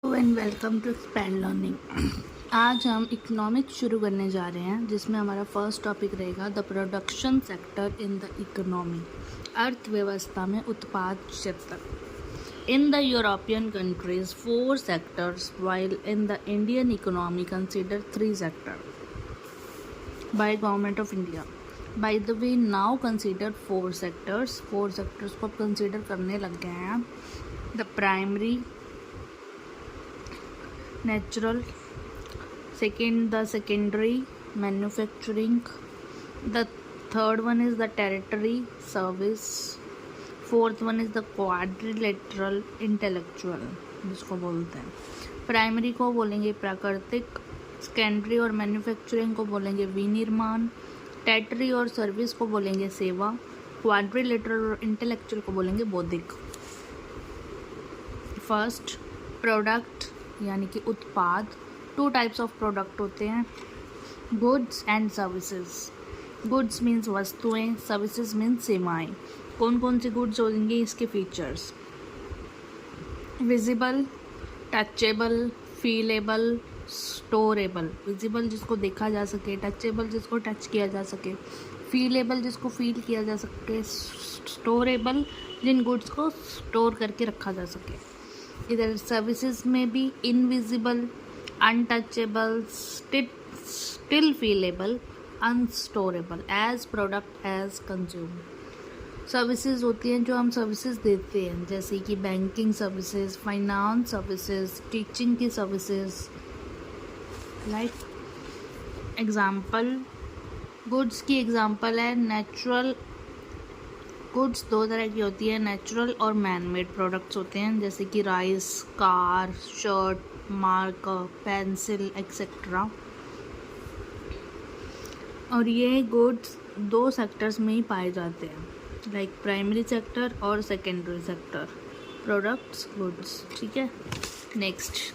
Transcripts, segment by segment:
And welcome to Expand Learning. आज हम economics शुरू करने जा रहे हैं, जिसमें हमारा फर्स्ट टॉपिक रहेगा the production sector in the economy. अर्थव्यवस्था में उत्पाद क्षेत्र। In the European countries 4 sectors while in the Indian economy consider 3 sector by government of India. By the way now consider 4 sectors को अब कंसिडर करने लग गए हैं। The primary, natural, the secondary, manufacturing, the third one is the tertiary, service, fourth one is the quadrilateral, intellectual, जिसको बोलते हैं। Primary को बोलेंगे प्राकृतिक, सेकेंडरी और मैन्युफैक्चरिंग को बोलेंगे विनिर्माण, टर्टियरी और सर्विस को बोलेंगे सेवा, क्वाड्रिलेटरल और इंटेलेक्चुअल को बोलेंगे बौद्धिक। फर्स्ट, प्रोडक्ट यानी कि उत्पाद। 2 टाइप्स ऑफ प्रोडक्ट होते हैं, goods and services. Goods means वस्तुएं, सर्विसेज मीन्स सेवाएं। कौन कौन सी गुड्स होंगे, इसके features. Visible, touchable, feelable, storable. Visible जिसको देखा जा सके, टचेबल जिसको टच किया जा सके, फीलेबल जिसको फील किया जा सके, स्टोरेबल जिन गुड्स को स्टोर करके रखा जा सके। इधर सर्विसेज में भी invisible, untouchable, still feelable, unstorable, as product as consume. Services होती हैं जो हम सर्विसेज देते हैं, जैसे कि banking services, finance services, teaching की सर्विसेज। लाइक एग्जाम्पल, गुड्स की एग्जाम्पल है नेचुरल। गुड्स 2 तरह की होती है, नेचुरल और मैन मेड प्रोडक्ट्स होते हैं, जैसे कि rice, car, shirt, marker, pencil etcetera. और ये गुड्स 2 सेक्टर्स में ही पाए जाते हैं, लाइक प्राइमरी सेक्टर और सेकेंडरी सेक्टर। प्रोडक्ट्स, गुड्स, ठीक है। नेक्स्ट,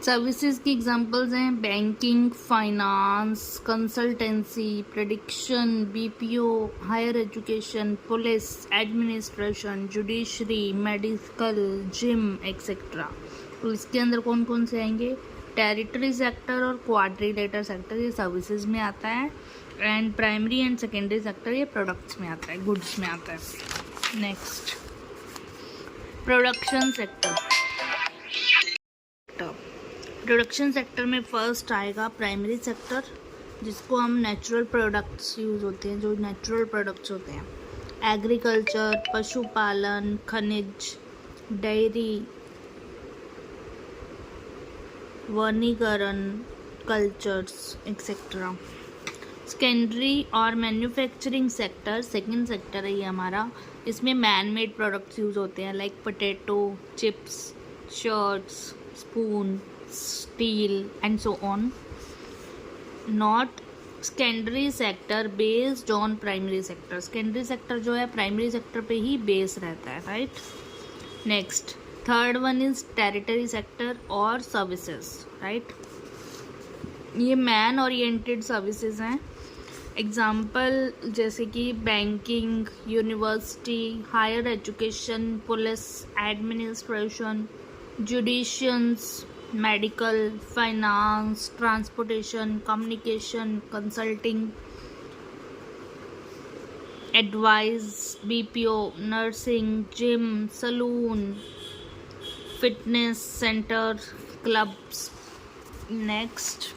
सर्विसेज की एग्जांपल्स हैं banking, finance, consultancy, prediction, BPO, higher education, police, administration, judiciary, medical, gym etcetera. तो इसके अंदर कौन कौन से आएंगे, टेरिटरी सेक्टर और क्वाड्रिलेटर सेक्टर, ये सर्विसेज में आता है। And primary and secondary sector ये प्रोडक्ट्स में आता है, गुड्स में आता है। Next, production sector. Production sector में फर्स्ट आएगा प्राइमरी सेक्टर, जिसको हम नेचुरल प्रोडक्ट्स यूज़ होते हैं, जो नेचुरल प्रोडक्ट्स होते हैं, एग्रीकल्चर, पशुपालन, खनिज, डेयरी, वनीकरण, कल्चर्स एक्सेट्रा। सेकेंडरी और मैन्युफैक्चरिंग सेक्टर, सेकेंड सेक्टर है ये हमारा, इसमें मैन मेड प्रोडक्ट्स यूज़ होते हैं, like potato chips, shirts, spoon, steel and so on. Not secondary sector based on primary sector. secondary sector जो है primary sector पे ही base रहता है, right? Next, third one is territory sector और services, right? ये man oriented services हैं। Example जैसे कि banking, university, higher education, police, administration, judicians, medical, finance, transportation, communication, consulting, advice, BPO, nursing, gym, salon, fitness centre, clubs. Next,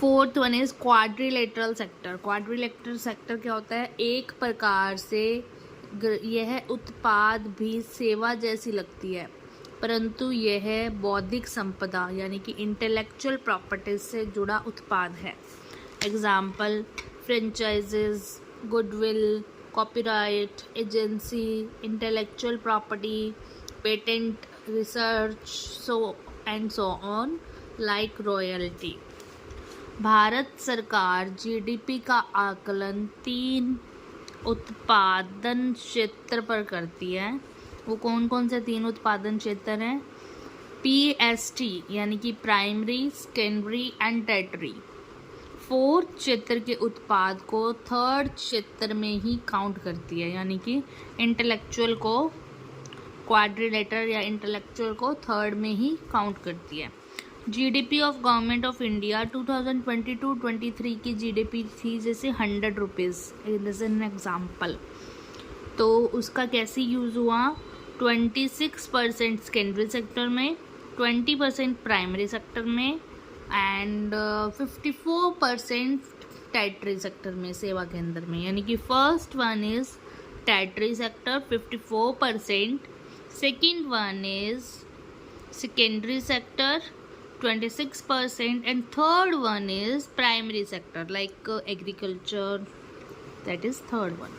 fourth one is quadrilateral sector. Quadrilateral sector क्या होता है, एक प्रकार से यह उत्पाद भी सेवा जैसी लगती है, परंतु यह बौद्धिक संपदा यानी कि इंटेलेक्चुअल प्रॉपर्टीज से जुड़ा उत्पाद है। Example, franchises, goodwill, copyright, agency, intellectual property, patent, research, so on, like royalty. Bharat सरकार जीडीपी का आकलन 3 उत्पादन क्षेत्र पर करती है। वो कौन कौन से 3 उत्पादन क्षेत्र हैं, पीएसटी यानी कि primary, secondary and tertiary. 4th क्षेत्र के उत्पाद को 3rd क्षेत्र में ही काउंट करती है, यानी कि इंटेलेक्चुअल को क्वाड्रिलेटरल या इंटेलेक्चुअल को थर्ड में ही काउंट करती है। GDP of government of India 2022-23 की जीडीपी थी जैसे 100 रुपीज़ एज एन एग्जाम्पल, तो उसका कैसे यूज़ हुआ, 26% सेकेंडरी सेक्टर में, 20% प्राइमरी सेक्टर में एंड 54% टैटरी सेक्टर में, सेवा केंद्र में। यानी कि first one is tertiary sector 54%, second one is secondary sector 26% and third one is primary sector like agriculture, that is third one.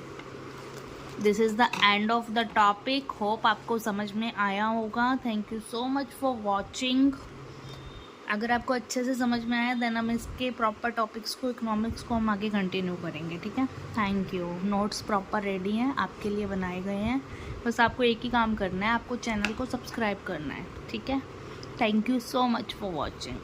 This is the end of the topic. Hope आपको समझ में आया होगा. Thank you so much for watching. अगर आपको अच्छे से समझ में आया देन हम इसके प्रॉपर टॉपिक्स को, इकोनॉमिक्स को हम आगे कंटिन्यू करेंगे, ठीक है। Thank you. Notes proper ready हैं, आपके लिए बनाए गए हैं, बस आपको एक ही काम करना है, आपको चैनल को सब्सक्राइब करना है, ठीक है। Thank you so much for watching.